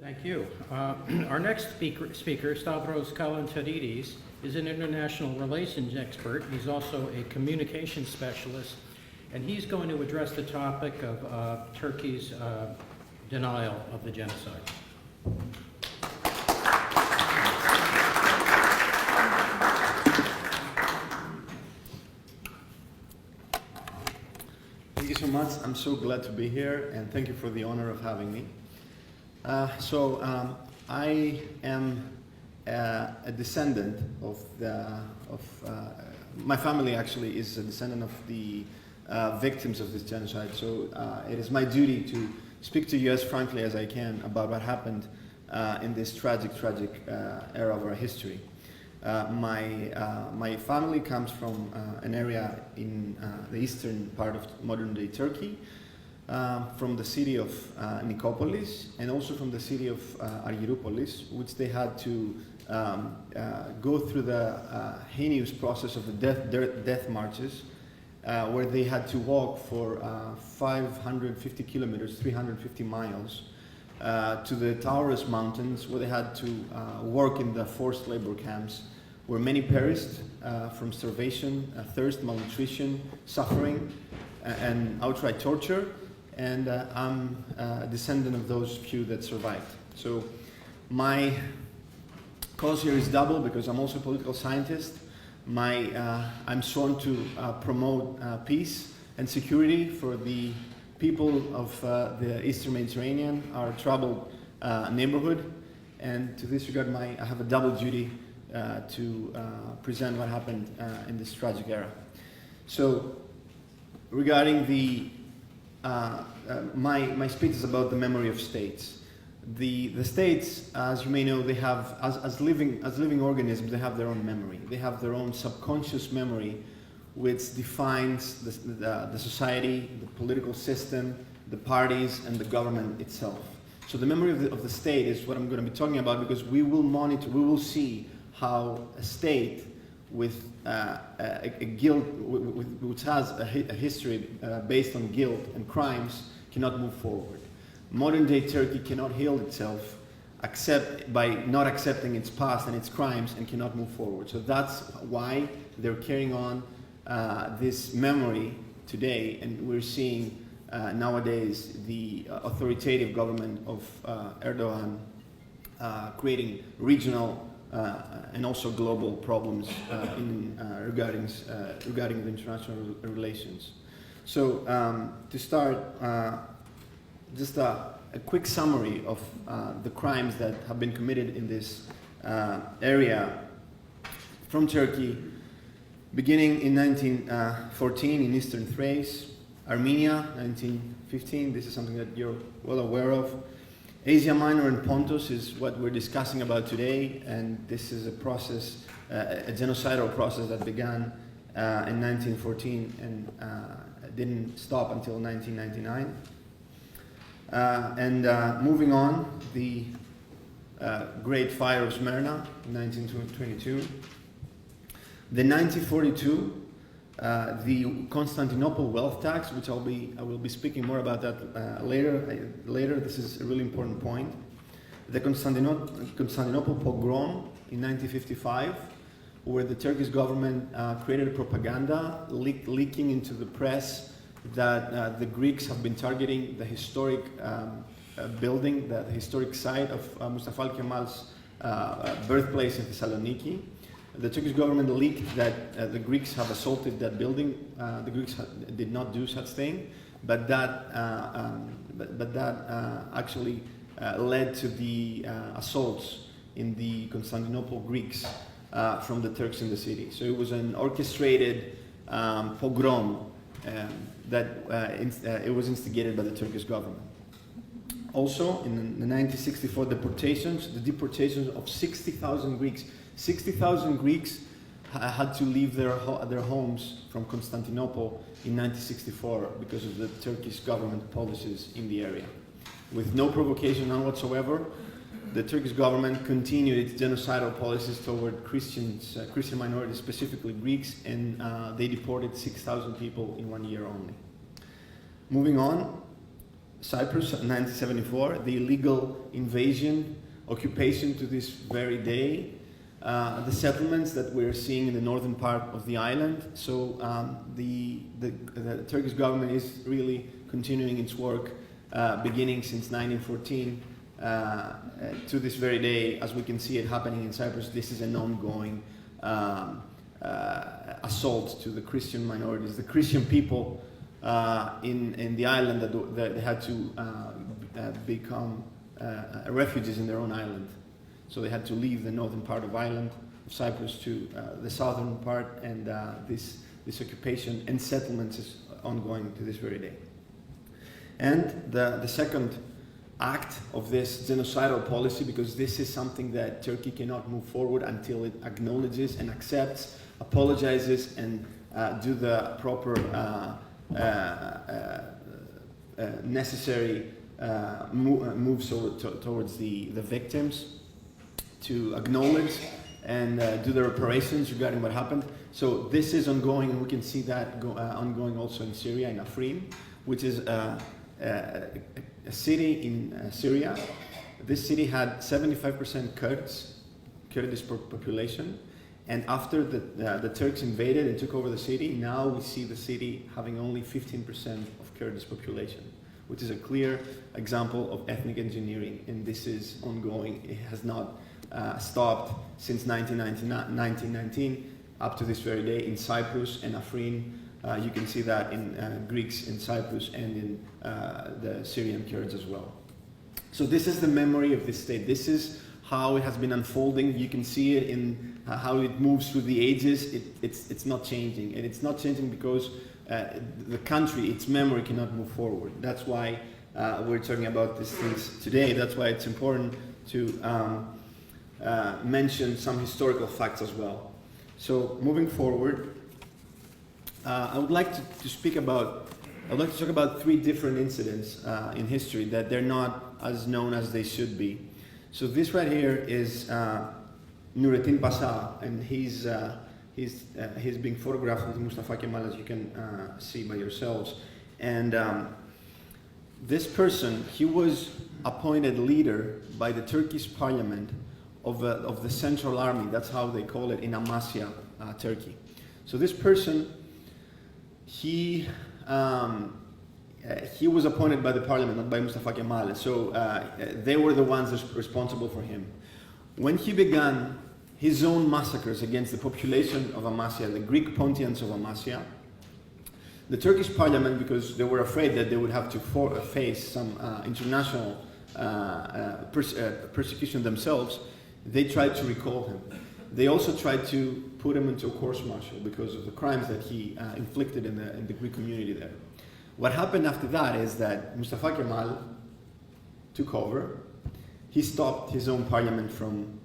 Thank you. Our next speaker, Stavros Kalenteridis, is an international relations expert. He's also a communications specialist, and he's going to address the topic of Turkey's denial of the genocide. Thank you so much. I'm so glad to be here, and thank you for the honor of having me. I am a descendant of my family actually is a descendant of the victims of this genocide. So it is my duty to speak to you as frankly as I can about what happened in this tragic era of our history. My family comes from an area in the eastern part of modern-day Turkey, from the city of Nicopolis, and also from the city of Argyroupolis, which they had to go through the heinous process of the death marches, where they had to walk for 550 kilometers, 350 miles, to the Taurus Mountains, where they had to work in the forced labor camps, where many perished from starvation, thirst, malnutrition, suffering, and outright torture. And I'm a descendant of those few that survived. So my cause here is double because I'm also a political scientist. I'm sworn to promote peace and security for the people of the Eastern Mediterranean, our troubled neighborhood. And to this regard, I have a double duty to present what happened in this tragic era. So regarding the my speech is about the memory of states. The states, as you may know, they have, as living organisms, they have their own memory. They have their own subconscious memory, which defines the society, the political system, the parties, and the government itself. So the memory of the state is what I'm going to be talking about, because we will monitor, we will see how a state with a guilt, which has a history based on guilt and crimes, cannot move forward. Modern-day Turkey cannot heal itself by not accepting its past and its crimes, and cannot move forward. So that's why they're carrying on this memory today, and we're seeing nowadays the authoritative government of Erdogan creating regional and also global problems regarding the international relations. So to start, just a quick summary of the crimes that have been committed in this area from Turkey, beginning in 1914 in Eastern Thrace, Armenia, 1915, this is something that you're well aware of. Asia Minor and Pontus is what we're discussing about today, and this is a process, a genocidal process that began in 1914 and didn't stop until 1999. Moving on, the Great Fire of Smyrna in 1922. The 1942, the Constantinople wealth tax, which I will be speaking more about that later. This is a really important point. The Constantinople pogrom in 1955, where the Turkish government created a propaganda leaking into the press that the Greeks have been targeting the historic building, the historic site of Mustafa Kemal's birthplace in Thessaloniki. The Turkish government leaked that the Greeks have assaulted that building. The Greeks did not do such thing, but that actually led to the assaults in the Constantinople Greeks from the Turks in the city. So it was an orchestrated pogrom that it was instigated by the Turkish government. Also, in the 1964 the deportations of 60,000 Greeks. 60,000 Greeks had to leave their homes from Constantinople in 1964 because of the Turkish government policies in the area. With no provocation, none whatsoever, the Turkish government continued its genocidal policies toward Christian minorities, specifically Greeks, and they deported 6,000 people in 1 year only. Moving on, Cyprus in 1974, the illegal invasion, occupation to this very day, the settlements that we're seeing in the northern part of the island. So the Turkish government is really continuing its work beginning since 1914 to this very day. As we can see it happening in Cyprus, this is an ongoing assault to the Christian minorities, the Christian people in the island that had to become refugees in their own island. So they had to leave the northern part of Cyprus to the southern part, and this occupation and settlements is ongoing to this very day. And the second act of this genocidal policy, because this is something that Turkey cannot move forward until it acknowledges and accepts, apologizes, and do the proper necessary moves towards the victims, to acknowledge and do the reparations regarding what happened. So this is ongoing, and we can see that ongoing also in Syria, in Afrin, which is a city in Syria. This city had 75% Kurdish population, and after the Turks invaded and took over the city, now we see the city having only 15% of Kurdish population, which is a clear example of ethnic engineering, and this is ongoing. It has not stopped since 1919 up to this very day in Cyprus and Afrin. You can see that in Greeks in Cyprus and in the Syrian Kurds as well. So this is the memory of this state. This is how it has been unfolding. You can see it in how it moves through the ages. It's not changing, and it's not changing because the country, its memory cannot move forward. That's why we're talking about these things today. That's why it's important to mention some historical facts as well. So moving forward, I would like to speak about. I'd like to talk about three different incidents in history that they're not as known as they should be. So this right here is Nurettin Pasha, and he's being photographed with Mustafa Kemal, as you can see by yourselves. And this person, he was appointed leader by the Turkish parliament of the Central Army. That's how they call it in Amasya, Turkey. So this person, he was appointed by the parliament, not by Mustafa Kemal. So they were the ones responsible for him. When he began his own massacres against the population of Amasya, the Greek Pontians of Amasya, the Turkish parliament, because they were afraid that they would have to face some international persecution themselves, they tried to recall him. They also tried to put him into a court-martial because of the crimes that he inflicted in the Greek community there. What happened after that is that Mustafa Kemal took over. He stopped his own parliament from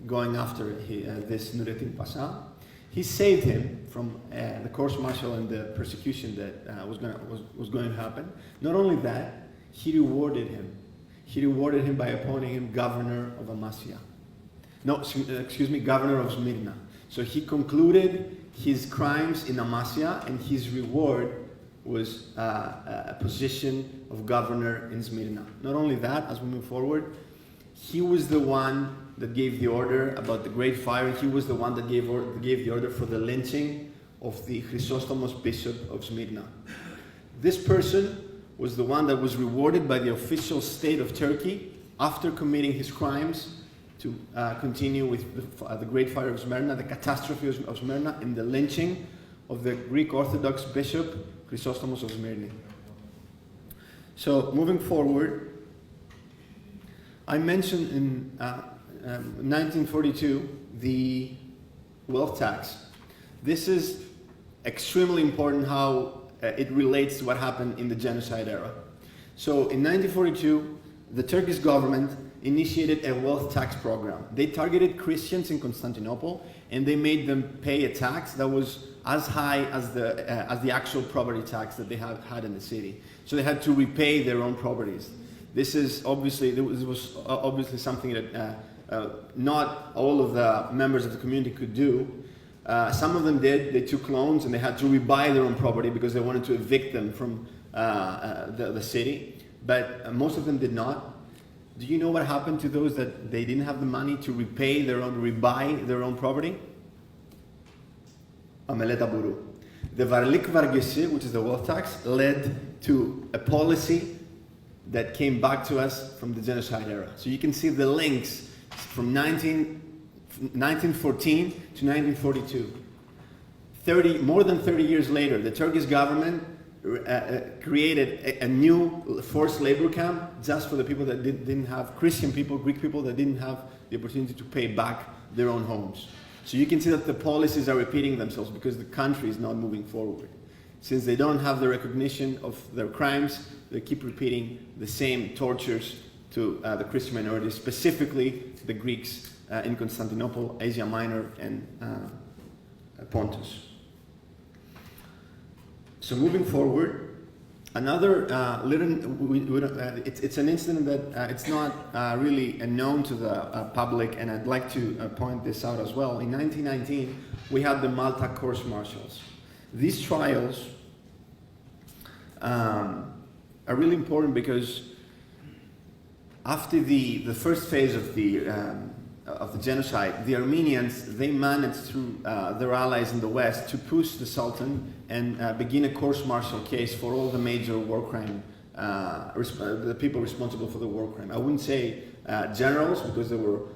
going after this Nurettin Pasha. He saved him from the court-martial and the persecution that was going to happen. Not only that, he rewarded him. He rewarded him by appointing him governor of Amasya. Governor of Smyrna. So he concluded his crimes in Amasya, and his reward was a position of governor in Smyrna. Not only that, as we move forward, he was the one that gave the order about the Great Fire. He was the one that gave the order for the lynching of the Chrysostomos bishop of Smyrna. This person was the one that was rewarded by the official state of Turkey after committing his crimes to continue with the Great Fire of Smyrna, the catastrophe of Smyrna, and the lynching of the Greek Orthodox bishop Chrysostomos of Smyrna. So moving forward, I mentioned in 1942 the wealth tax. This is extremely important how it relates to what happened in the genocide era. So in 1942, the Turkish government initiated a wealth tax program. They targeted Christians in Constantinople, and they made them pay a tax that was as high as the actual property tax that they had in the city. So they had to repay their own properties. This was obviously something that not all of the members of the community could do. Some of them did. They took loans and they had to rebuy their own property because they wanted to evict them from the city, but most of them did not. Do you know what happened to those that they didn't have the money to rebuy their own property? Ameleta buru. The varlik vargesi, which is the wealth tax, led to a policy that came back to us from the genocide era. So you can see the links from 1914 to 1942. More than 30 years later, the Turkish government created a new forced labor camp just for the people that didn't have, Christian people, Greek people that didn't have the opportunity to pay back their own homes. So you can see that the policies are repeating themselves because the country is not moving forward. Since they don't have the recognition of their crimes, they keep repeating the same tortures to the Christian minorities, specifically the Greeks in Constantinople, Asia Minor, and Pontus. So moving forward, another it's an incident that it's not really known to the public, and I'd like to point this out as well. In 1919, we had the Malta court-martials. These trials are really important because after the first phase of the genocide, the Armenians, they managed through their allies in the West to push the Sultan and begin a court-martial case for all the major war crime, the people responsible for the war crime. I wouldn't say generals because they were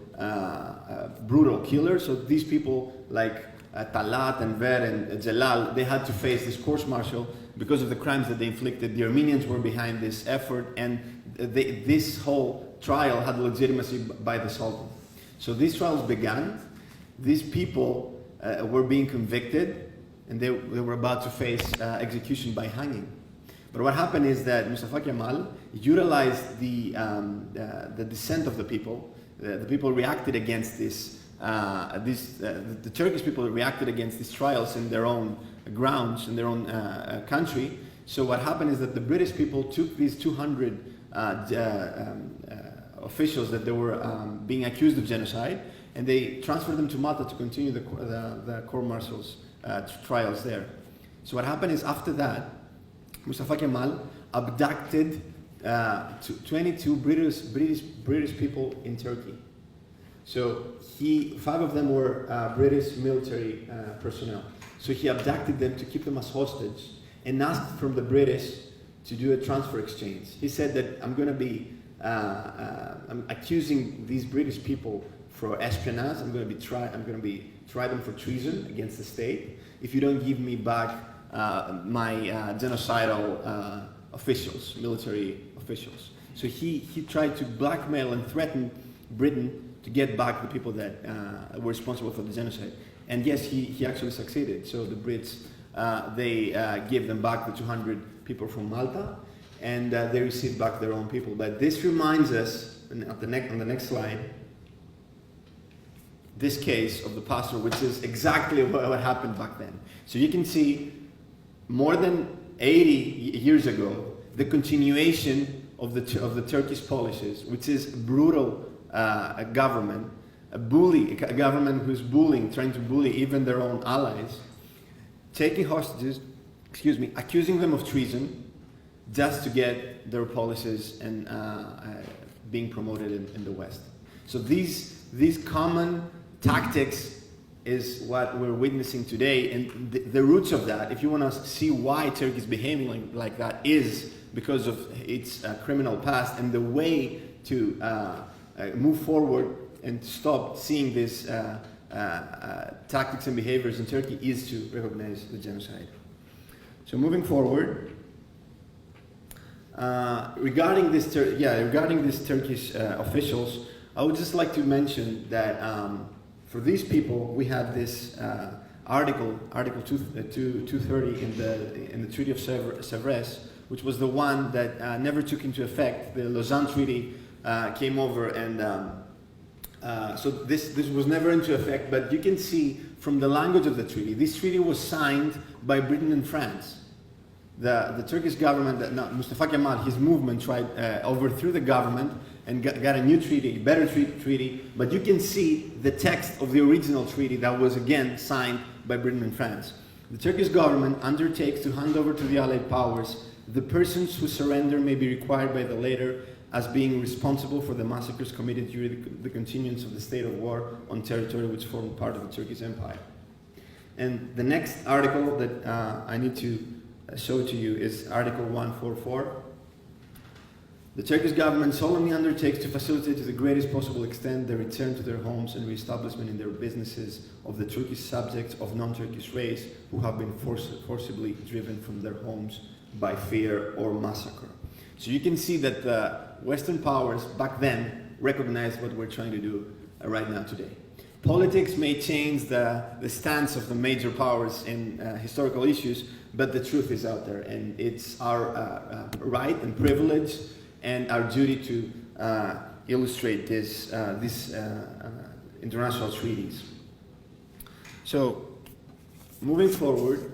brutal killers. So these people like Talat and Ver and Jalal, they had to face this court-martial because of the crimes that they inflicted. The Armenians were behind this effort, and this whole trial had legitimacy by the Sultan. So these trials began. These people were being convicted, and they were about to face execution by hanging. But what happened is that Mustafa Kemal utilized the dissent of the people. The people reacted against this. The Turkish people reacted against these trials in their own grounds, in their own country. So what happened is that the British people took these 200 officials that they were being accused of genocide, and they transferred them to Malta to continue the court-martials trials there. So what happened is after that, Mustafa Kemal abducted 22 British people in Turkey. So 5 of them were British military personnel. So he abducted them to keep them as hostage and asked from the British to do a transfer exchange. He said that I'm accusing these British people for espionage. I'm going to try them for treason against the state if you don't give me back my genocidal officials, military officials. So he tried to blackmail and threaten Britain to get back the people that were responsible for the genocide. And yes, he actually succeeded. So the Brits, they gave them back the 200 people from Malta, and they received back their own people. But this reminds us, on the next slide, this case of the pastor, which is exactly what happened back then. So you can see, more than 80 years ago, the continuation of the Turkish policies, which is brutal government, a government who's trying to bully even their own allies, taking hostages, accusing them of treason, just to get their policies and being promoted in the West. So these common tactics is what we're witnessing today, and the roots of that, if you want to see why Turkey is behaving like that, is because of its criminal past, and the way to move forward and stop seeing these tactics and behaviors in Turkey is to recognize the genocide. So moving forward, regarding these Turkish officials, I would just like to mention that for these people, we had this Article 230 in the Treaty of Sèvres, which was the one that never took into effect. The Lausanne Treaty came over, and so this was never into effect. But you can see from the language of the treaty, this treaty was signed by Britain and France. The Turkish government, Mustafa Kemal, his movement tried overthrew the government and got a new treaty, a better treaty. But you can see the text of the original treaty that was again signed by Britain and France. The Turkish government undertakes to hand over to the Allied powers The persons who surrender may be required by the latter as being responsible for the massacres committed during the continuance of the state of war on territory which formed part of the Turkish Empire. And the next article that I need to show to you is Article 144. The Turkish government solemnly undertakes to facilitate to the greatest possible extent the return to their homes and reestablishment in their businesses of the Turkish subjects of non-Turkish race who have been forcibly driven from their homes by fear or massacre. So you can see that the Western powers back then recognized what we're trying to do right now today. Politics may change the stance of the major powers in historical issues, but the truth is out there, and it's our right and privilege and our duty to illustrate these international treaties. So, moving forward,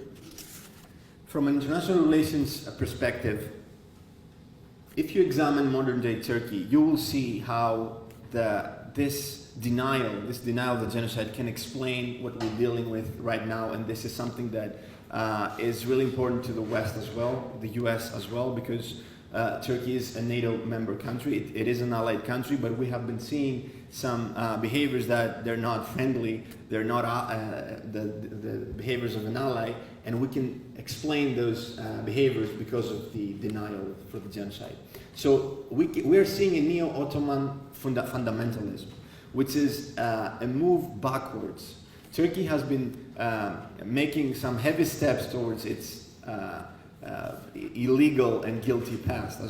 from an international relations perspective, if you examine modern-day Turkey, you will see how this denial of the genocide can explain what we're dealing with right now, and this is something that is really important to the West as well, the US as well, because Turkey is a NATO member country. It is an allied country, but we have been seeing some behaviors that they're not friendly, they're not the behaviors of an ally, and we can explain those behaviors because of the denial for the genocide. So we are seeing a neo-Ottoman fundamentalism, which is a move backwards. Turkey has been making some heavy steps towards its illegal and guilty past,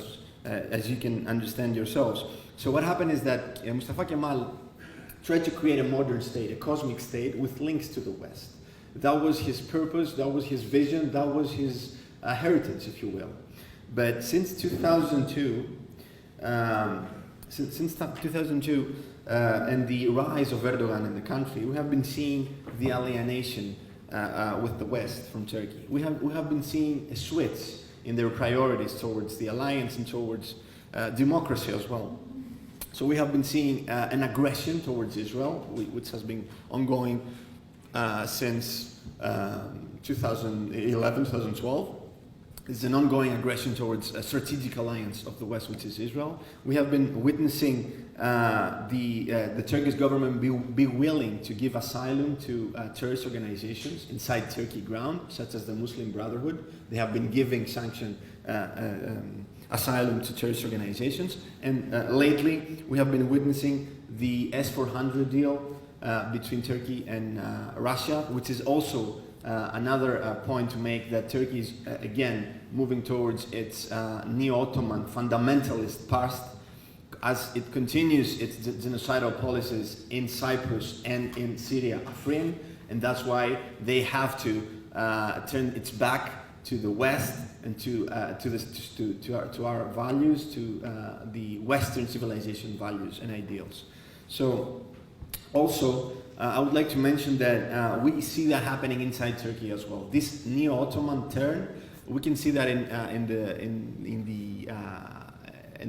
as you can understand yourselves. So what happened is that Mustafa Kemal tried to create a modern state, a cosmic state with links to the West. That was his purpose, that was his vision, that was his heritage, if you will. But since 2002, and the rise of Erdogan in the country, we have been seeing the alienation with the West from Turkey. We have been seeing a switch in their priorities towards the alliance and towards democracy as well. So we have been seeing an aggression towards Israel, which has been ongoing since 2011, 2012. It's an ongoing aggression towards a strategic alliance of the West, which is Israel. We have been witnessing the Turkish government be willing to give asylum to terrorist organizations inside Turkey ground, such as the Muslim Brotherhood. They have been giving sanctioned asylum to terrorist organizations. And lately, we have been witnessing the S-400 deal between Turkey and Russia, which is also another point to make, that Turkey is again moving towards its neo-Ottoman fundamentalist past as it continues its genocidal policies in Cyprus and in Syria, Afrin, and that's why they have to turn its back to the West and to our values, to the Western civilization values and ideals. So, also, I would like to mention that we see that happening inside Turkey as well. This neo-Ottoman turn, we can see that in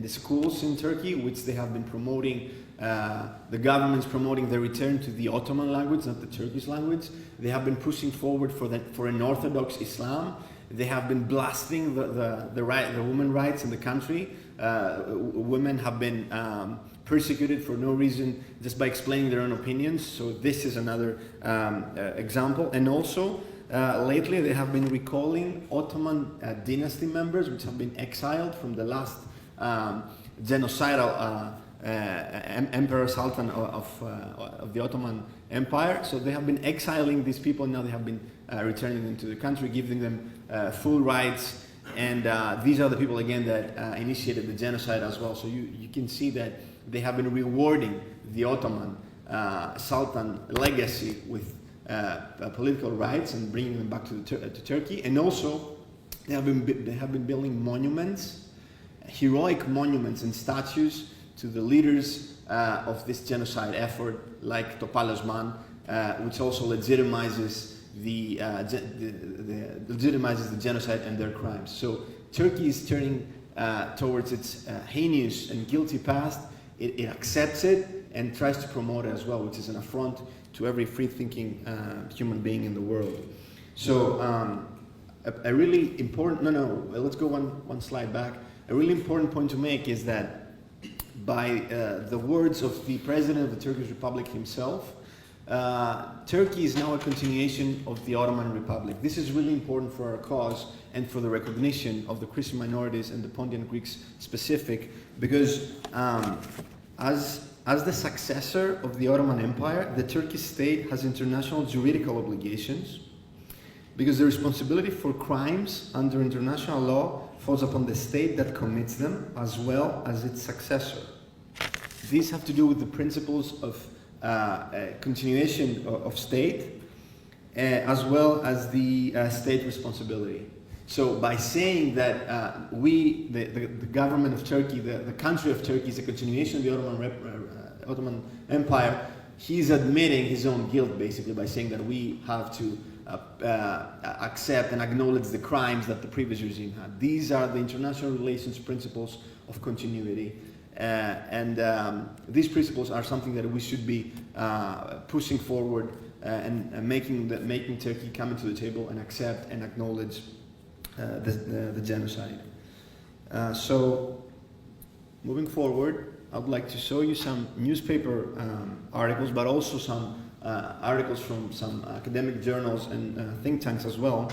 the schools in Turkey, which they have been promoting. The government's promoting the return to the Ottoman language, not the Turkish language. They have been pushing forward for an Orthodox Islam. They have been blasting the women's rights in the country. Women have been persecuted for no reason, just by explaining their own opinions. So this is another example. And also, lately they have been recalling Ottoman dynasty members, which have been exiled from the last genocidal Emperor Sultan of the Ottoman Empire. So they have been exiling these people, and now they have been returning them to the country, giving them full rights. And these are the people, again, that initiated the genocide as well. So you can see that they have been rewarding the Ottoman Sultan legacy with political rights and bringing them back to Turkey. And also, they have been building monuments, heroic monuments and statues to the leaders of this genocide effort, like Topal Osman, which also legitimizes the genocide and their crimes. So Turkey is turning towards its heinous and guilty past. It accepts it and tries to promote it as well, which is an affront to every free-thinking human being in the world. So a really important, let's go one slide back. A really important point to make is that by the words of the President of the Turkish Republic himself, Turkey is now a continuation of the Ottoman Republic. This is really important for our cause and for the recognition of the Christian minorities and the Pontian Greeks specific, because as the successor of the Ottoman Empire, the Turkish state has international juridical obligations, because the responsibility for crimes under international law falls upon the state that commits them as well as its successor. These have to do with the principles of continuation of state as well as the state responsibility. So by saying that the government of Turkey, the country of Turkey is a continuation of the Ottoman Empire, he's admitting his own guilt basically by saying that we have to accept and acknowledge the crimes that the previous regime had. These are the international relations principles of continuity. These principles are something that we should be pushing forward and making Turkey come into the table and accept and acknowledge the genocide. So, moving forward, I would like to show you some newspaper articles, but also some articles from some academic journals and think tanks as well.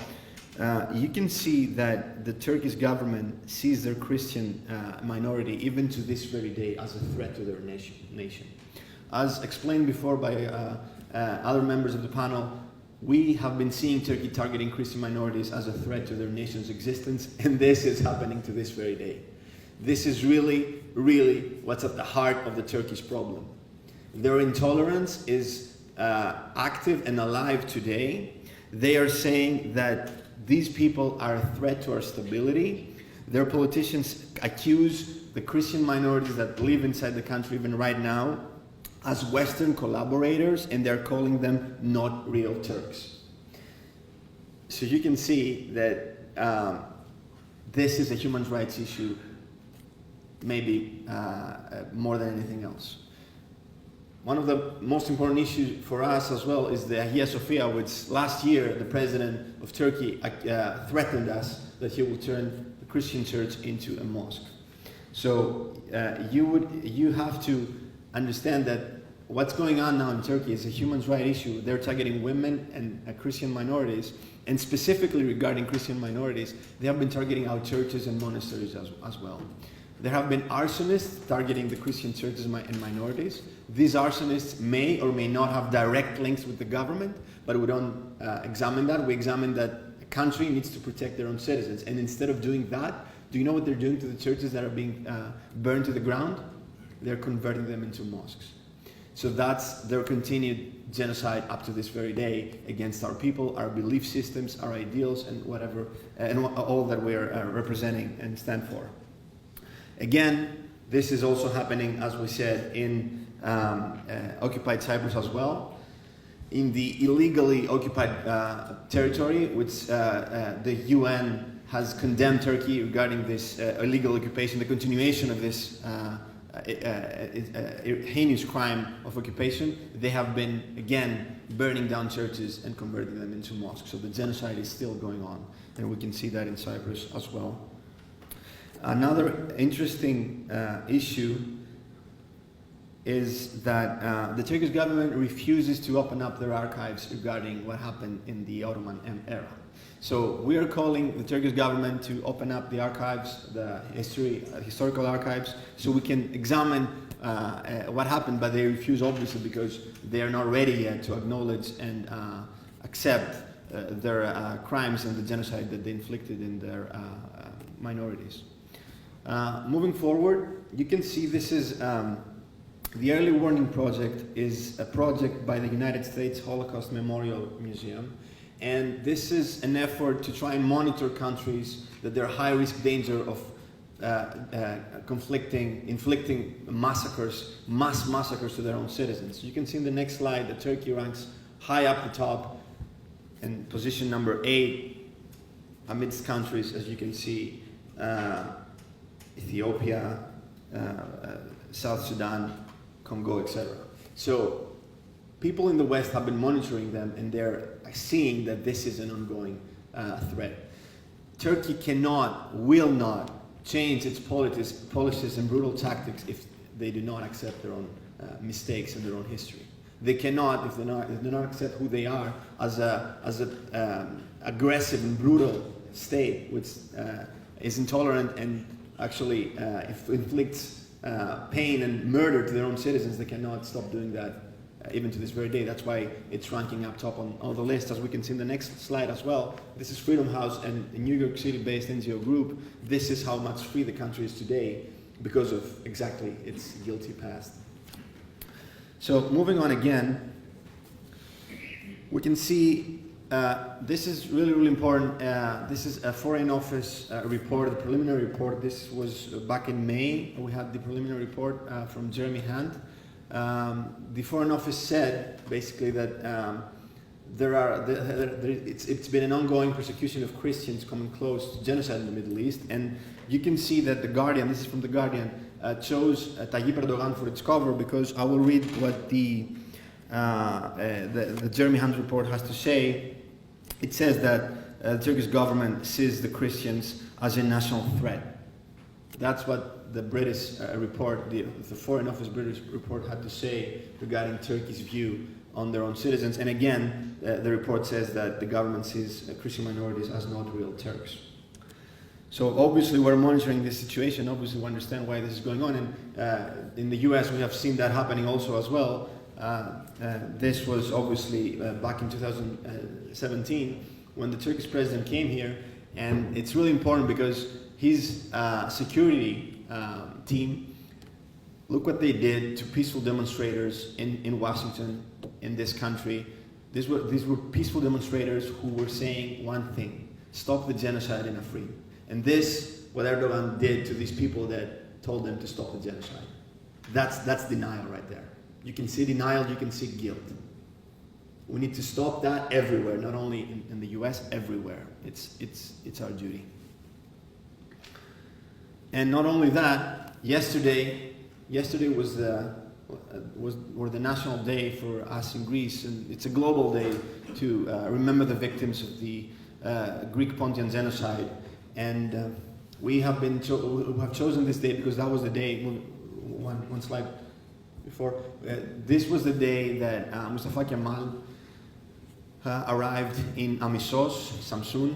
You can see that the Turkish government sees their Christian minority, even to this very day, as a threat to their nation. As explained before by other members of the panel, we have been seeing Turkey targeting Christian minorities as a threat to their nation's existence, and this is happening to this very day. This is really, really what's at the heart of the Turkish problem. Their intolerance is active and alive today. They are saying that these people are a threat to our stability. Their politicians accuse the Christian minorities that live inside the country even right now as Western collaborators, and they're calling them not real Turks. So you can see that this is a human rights issue, maybe more than anything else. One of the most important issues for us as well is the Hagia Sophia, which last year the president of Turkey threatened us that he will turn the Christian church into a mosque. So you have to understand that what's going on now in Turkey is a human rights issue. They're targeting women and Christian minorities, and specifically regarding Christian minorities, they have been targeting our churches and monasteries as well. There have been arsonists targeting the Christian churches and minorities. These arsonists may or may not have direct links with the government, but we don't examine that. We examine that a country needs to protect their own citizens. And instead of doing that, do you know what they're doing to the churches that are being burned to the ground? They're converting them into mosques. So that's their continued genocide up to this very day against our people, our belief systems, our ideals, and whatever, and all that we're representing and stand for. Again, this is also happening, as we said, in occupied Cyprus as well. In the illegally occupied territory, which the UN has condemned Turkey regarding this illegal occupation, the continuation of this heinous crime of occupation. They have been, again, burning down churches and converting them into mosques. So the genocide is still going on, and we can see that in Cyprus as well. Another interesting issue is that the Turkish government refuses to open up their archives regarding what happened in the Ottoman era. So we are calling the Turkish government to open up the archives, the historical archives, so we can examine what happened, but they refuse obviously because they are not ready yet to acknowledge and accept their crimes and the genocide that they inflicted in their minorities. Moving forward, you can see this is the Early Warning Project is a project by the United States Holocaust Memorial Museum, and this is an effort to try and monitor countries that they're high-risk danger of inflicting massacres, mass massacres to their own citizens. You can see in the next slide that Turkey ranks high up the top in position number 8 amidst countries, as you can see, Ethiopia, South Sudan, Congo, etc. So people in the West have been monitoring them, and they're seeing that this is an ongoing threat. Turkey cannot, will not change its policies and brutal tactics if they do not accept their own mistakes and their own history. They cannot, if they do not accept who they are as a aggressive and brutal state, which is intolerant and actually inflicts pain and murder to their own citizens. They cannot stop doing that even to this very day. That's why it's ranking up top on the list, as we can see in the next slide as well. This is Freedom House, and a New York City-based NGO group. This is how much free the country is today because of exactly its guilty past. So moving on again, we can see this is really, really important. This is a Foreign Office report, a preliminary report. This was back in May. We had the preliminary report from Jeremy Hunt. The Foreign Office said basically that it's been an ongoing persecution of Christians coming close to genocide in the Middle East, and you can see that The Guardian, this is from The Guardian, chose Tayyip Erdogan for its cover, because I will read what the Jeremy Hunt report has to say. It says that the Turkish government sees the Christians as a national threat. That's what the British report, the Foreign Office British report, had to say regarding Turkey's view on their own citizens. And again, the report says that the government sees Christian minorities as not real Turks. So obviously we're monitoring this situation. Obviously we understand why this is going on. And in the US we have seen that happening also as well. This was obviously back in 2017 when the Turkish president came here. And it's really important because his security team, look what they did to peaceful demonstrators in Washington, in this country. These were peaceful demonstrators who were saying one thing: stop the genocide in Afrin. And this, what Erdogan did to these people that told them to stop the genocide. That's denial right there. You can see denial, you can see guilt. We need to stop that everywhere, not only in the US, everywhere. It's our duty. And not only that, yesterday was the National Day for us in Greece, and it's a global day to remember the victims of the Greek Pontian genocide. And we have chosen this day because that was the day. One slide before. This was the day that Mustafa Kemal arrived in Amissos, Samsun,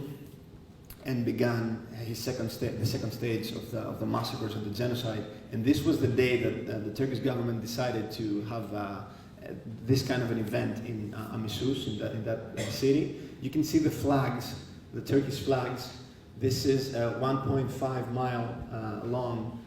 and began the second stage of the massacres of the genocide. And this was the day that the Turkish government decided to have this kind of an event in Amissos, in that city. You can see the flags, the Turkish flags. This is a 1.5 mile long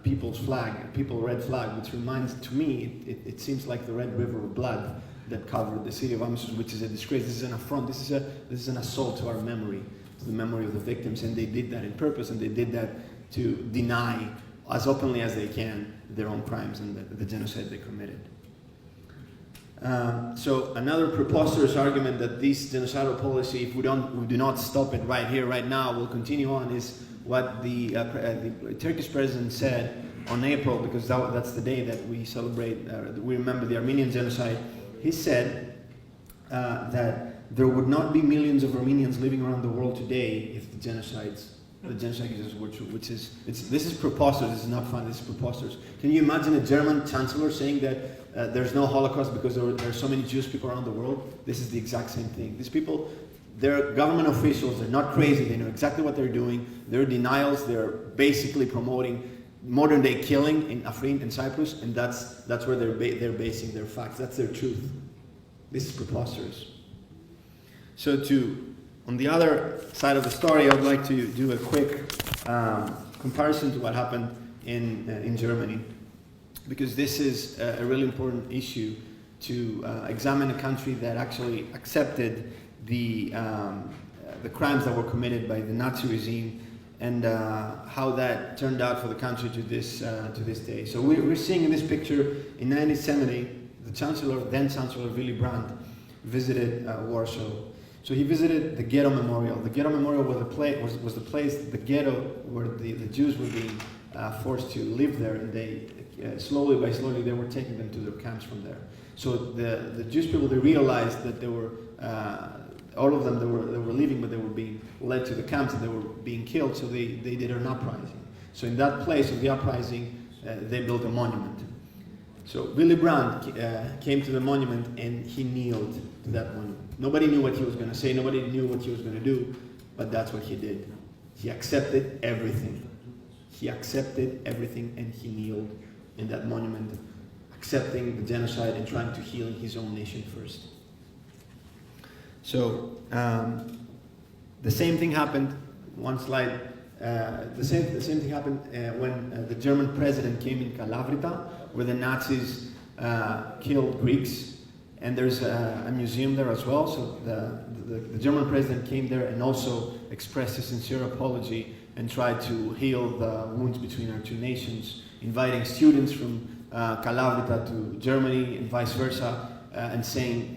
people's flag, people red flag, which reminds, to me, it seems like the Red River of blood that covered the city of Amissos, which is a disgrace. This is an affront. This is an assault to our memory, to the memory of the victims, and they did that in purpose, and they did that to deny, as openly as they can, their own crimes and the genocide they committed. So another preposterous argument that this genocidal policy, if we do not stop it right here, right now, will continue on, is what the Turkish president said on April, because that's the day that we celebrate, we remember the Armenian genocide. He said that there would not be millions of Armenians living around the world today if the genocide cases were true, this is preposterous. This is not fun. This is preposterous. Can you imagine a German chancellor saying that there's no Holocaust because there are so many Jewish people around the world? This is the exact same thing. These people, they're government officials. They're not crazy. They know exactly what they're doing. They're denials. They're basically promoting modern day killing in Afrin and Cyprus, and that's where they're basing their facts. That's their truth. This is preposterous. So on the other side of the story, I would like to do a quick comparison to what happened in Germany, because this is a really important issue to examine a country that actually accepted the crimes that were committed by the Nazi regime, and how that turned out for the country to this day. So we're seeing in this picture, in 1970, the then Chancellor Willy Brandt visited Warsaw. So he visited the Ghetto Memorial. The Ghetto Memorial was the place, the ghetto, where the Jews were being forced to live there, and they slowly by slowly they were taking them to their camps from there. So the Jewish people, they realized that there were all of them, they were leaving, but they were being led to the camps and they were being killed, so they did an uprising. So in that place of the uprising, they built a monument. So Willy Brandt came to the monument and he kneeled to that monument. Nobody knew what he was going to say, nobody knew what he was going to do, but that's what he did. He accepted everything. He accepted everything and he kneeled in that monument, accepting the genocide and trying to heal his own nation first. So the same thing happened, one slide, the same thing happened when the German president came in Kalavrita, where the Nazis killed Greeks, and there's a museum there as well. So the German president came there and also expressed a sincere apology and tried to heal the wounds between our two nations, inviting students from Kalavrita to Germany and vice versa, and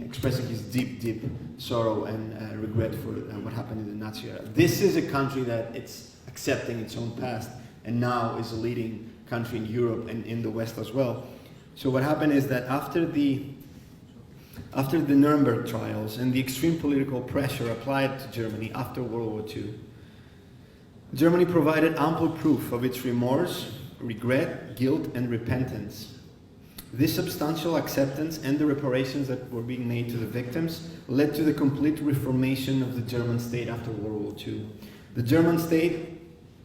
expressing his deep sorrow and regret for what happened in the Nazi era. This is a country that it's accepting its own past and now is a leading country in Europe and in the West as well. So what happened is that after the Nuremberg trials and the extreme political pressure applied to Germany after World War II, Germany provided ample proof of its remorse, regret, guilt, and repentance. This substantial acceptance and the reparations that were being made to the victims led to the complete reformation of the German state after World War II. The German state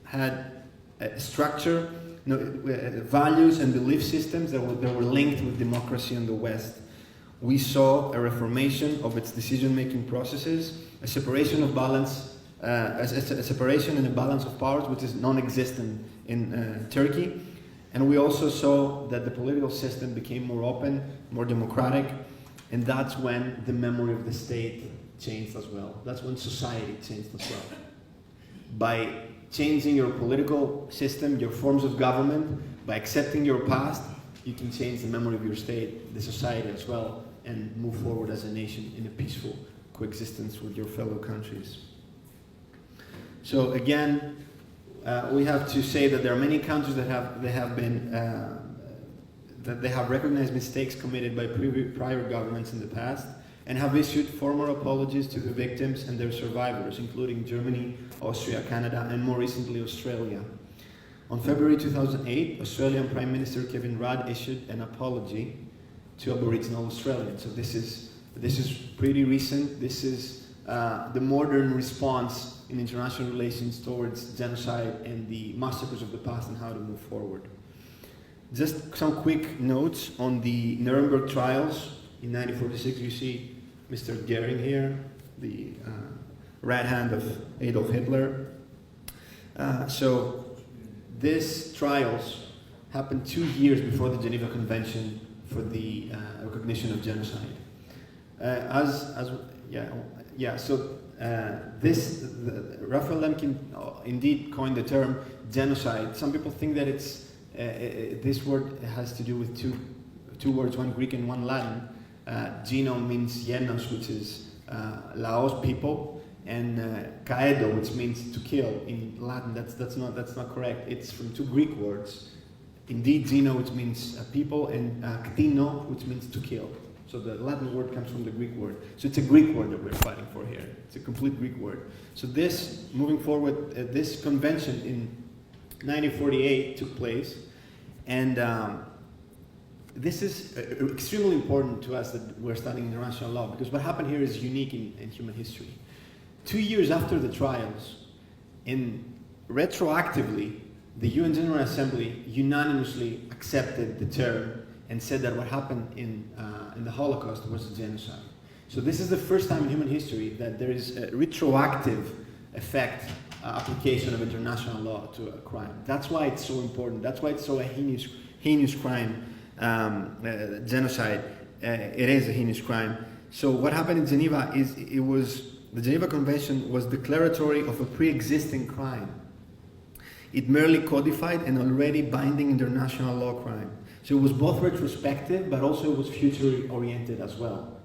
had a structure, values and belief systems that were linked with democracy in the West. We saw a reformation of its decision-making processes, a separation of balance, a separation and a balance of powers, which is non-existent in Turkey. And we also saw that the political system became more open, more democratic, and that's when the memory of the state changed as well. That's when society changed as well. By changing your political system, your forms of government, by accepting your past, you can change the memory of your state, the society as well, and move forward as a nation in a peaceful coexistence with your fellow countries. So again, we have to say that there are many countries that have recognized mistakes committed by prior governments in the past and have issued formal apologies to the victims and their survivors, including Germany, Austria, Canada, and more recently Australia. On February 2008, Australian Prime Minister Kevin Rudd issued an apology to Aboriginal Australians. So this is pretty recent. This is the modern response in international relations towards genocide and the massacres of the past and how to move forward. Just some quick notes on the Nuremberg trials. In 1946, you see Mr. Goering here, the right hand of Adolf Hitler. So these trials happened 2 years before the Geneva Convention for the recognition of genocide. Raphael Lemkin indeed coined the term genocide. Some people think that this word has to do with two words, one Greek and one Latin. Geno means yenos, which is Laos, people, and kaedo, which means to kill in Latin. That's not correct. It's from two Greek words. Indeed, Geno, which means people, and ktino, which means to kill. So the Latin word comes from the Greek word. So it's a Greek word that we're fighting for here. It's a complete Greek word. So moving forward, this convention in 1948 took place, and this is extremely important to us that we're studying international law, because what happened here is unique in human history. 2 years after the trials, retroactively, the UN General Assembly unanimously accepted the term and said that what happened in the Holocaust was a genocide. So this is the first time in human history that there is a retroactive effect application of international law to a crime. That's why it's so important. That's why it's so a heinous crime. Genocide. It is a heinous crime. So what happened in Geneva is the Geneva Convention was declaratory of a pre-existing crime. It merely codified an already binding international law crime. So it was both retrospective, but also it was future-oriented as well.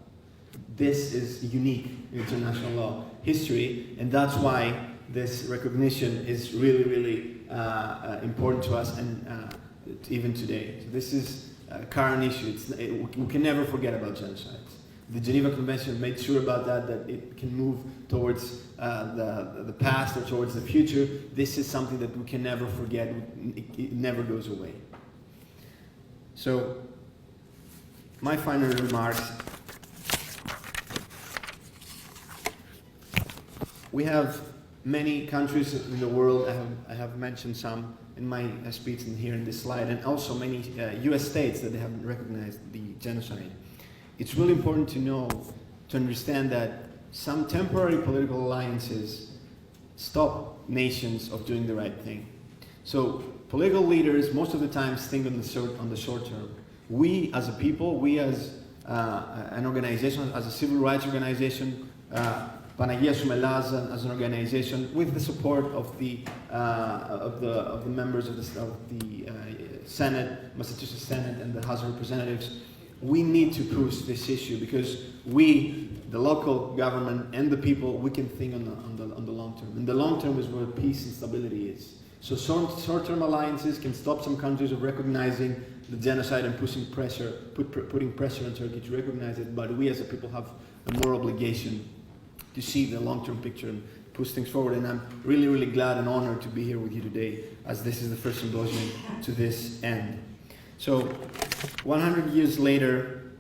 This is unique in international law history, and that's why this recognition is really, really important to us, and even today. So this is a current issue. We can never forget about genocides. The Geneva Convention made sure about that it can move towards the past or towards the future. This is something that we can never forget. It never goes away. So, my final remarks. We have many countries in the world. I have mentioned some in my speech and here in this slide, and also many US states that they haven't recognized the genocide. It's really important to understand that some temporary political alliances stop nations of doing the right thing. So political leaders most of the time think on the short term. We as a people, we as an organization, as a civil rights organization, Panagia Soumelas as an organization, with the support of the members of the Senate, Massachusetts Senate, and the House of Representatives, we need to push this issue because we, the local government and the people, we can think on the long term. And the long term is where peace and stability is. So short-term alliances can stop some countries of recognizing the genocide and putting pressure on Turkey to recognize it. But we as a people have a moral obligation to see the long-term picture and push things forward. And I'm really, really glad and honored to be here with you today, as this is the first symposium to this end. So, 100 years later,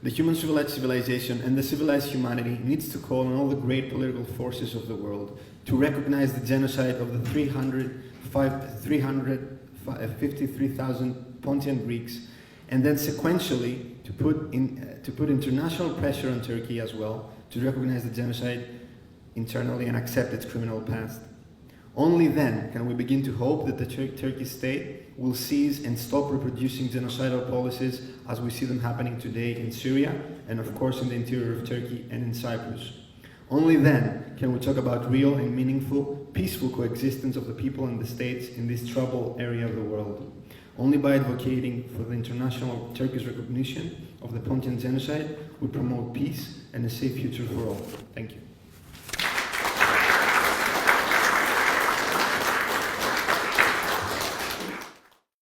the human civilization and the civilized humanity needs to call on all the great political forces of the world to recognize the genocide of the 353,000 Pontian Greeks, and then sequentially to put international pressure on Turkey as well to recognize the genocide internally and accept its criminal past. Only then can we begin to hope that the Turkish state will cease and stop reproducing genocidal policies as we see them happening today in Syria and of course in the interior of Turkey and in Cyprus. Only then can we talk about real and meaningful, peaceful coexistence of the people and the states in this troubled area of the world. Only by advocating for the international Turkish recognition of the Pontian genocide, we promote peace and a safe future for all. Thank you.